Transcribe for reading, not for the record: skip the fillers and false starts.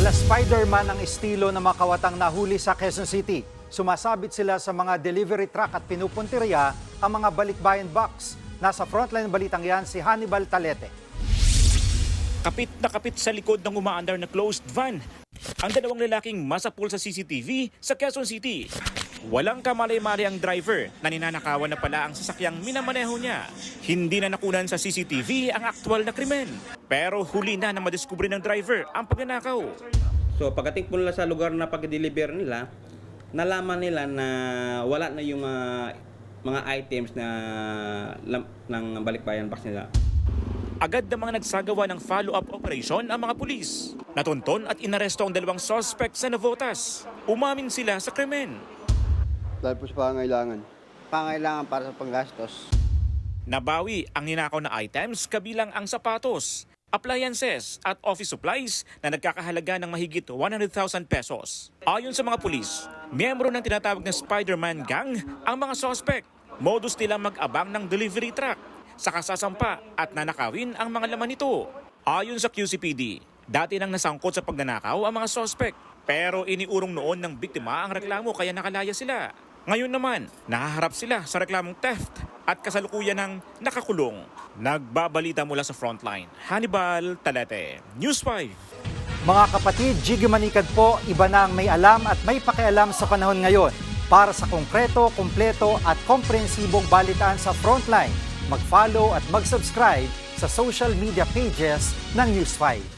Ala Spider-Man ang estilo ng mga kawatang nahuli sa Quezon City. Sumasabit sila sa mga delivery truck at pinupunteriya ang mga balikbayan box. Nasa frontline balitang yan si Hannibal Talete. Kapit na kapit sa likod ng umaandar na closed van ang dalawang lalaking masapul sa CCTV sa Quezon City. Walang kamalay-malay ang driver na ninanakawan na pala ang sasakyang minamaneho niya. Hindi na nakunan sa CCTV ang aktwal na krimen. Pero huli na madiskubre ng driver ang pagnanakaw. So pagdating po nila sa lugar na pag-deliver nila, nalaman nila na wala na yung mga items na ng balikbayan box nila. Agad na mga nagsagawa ng follow-up operation ang mga pulis. Natunton at inaresto ang dalawang suspect sa Navotas. Umamin sila sa krimen. Dahil po sa pangailangan. Pangailangan para sa panggastos. Nabawi ang ninakaw na items kabilang ang sapatos, appliances at office supplies na nagkakahalaga ng mahigit 100,000 pesos. Ayon sa mga pulis, miyembro ng tinatawag na Spider-Man Gang ang mga suspect. Modus nila mag-abang ng delivery truck, saka sasampa at nanakawin ang mga laman nito. Ayon sa QCPD, dati nang nasangkot sa pagnanakaw ang mga suspect. Pero iniurong noon ng biktima ang reklamo kaya nakalaya sila. Ngayon naman, nakaharap sila sa reklamong theft at kasalukuyan ng nakakulong. Nagbabalita mula sa frontline, Hannibal Talete, News 5. Mga kapatid, Jiggy Manikad po, iba na ang may alam at may pakialam sa panahon ngayon. Para sa konkreto, kumpleto at komprehensibong balitaan sa frontline, mag-follow at mag-subscribe sa social media pages ng News 5.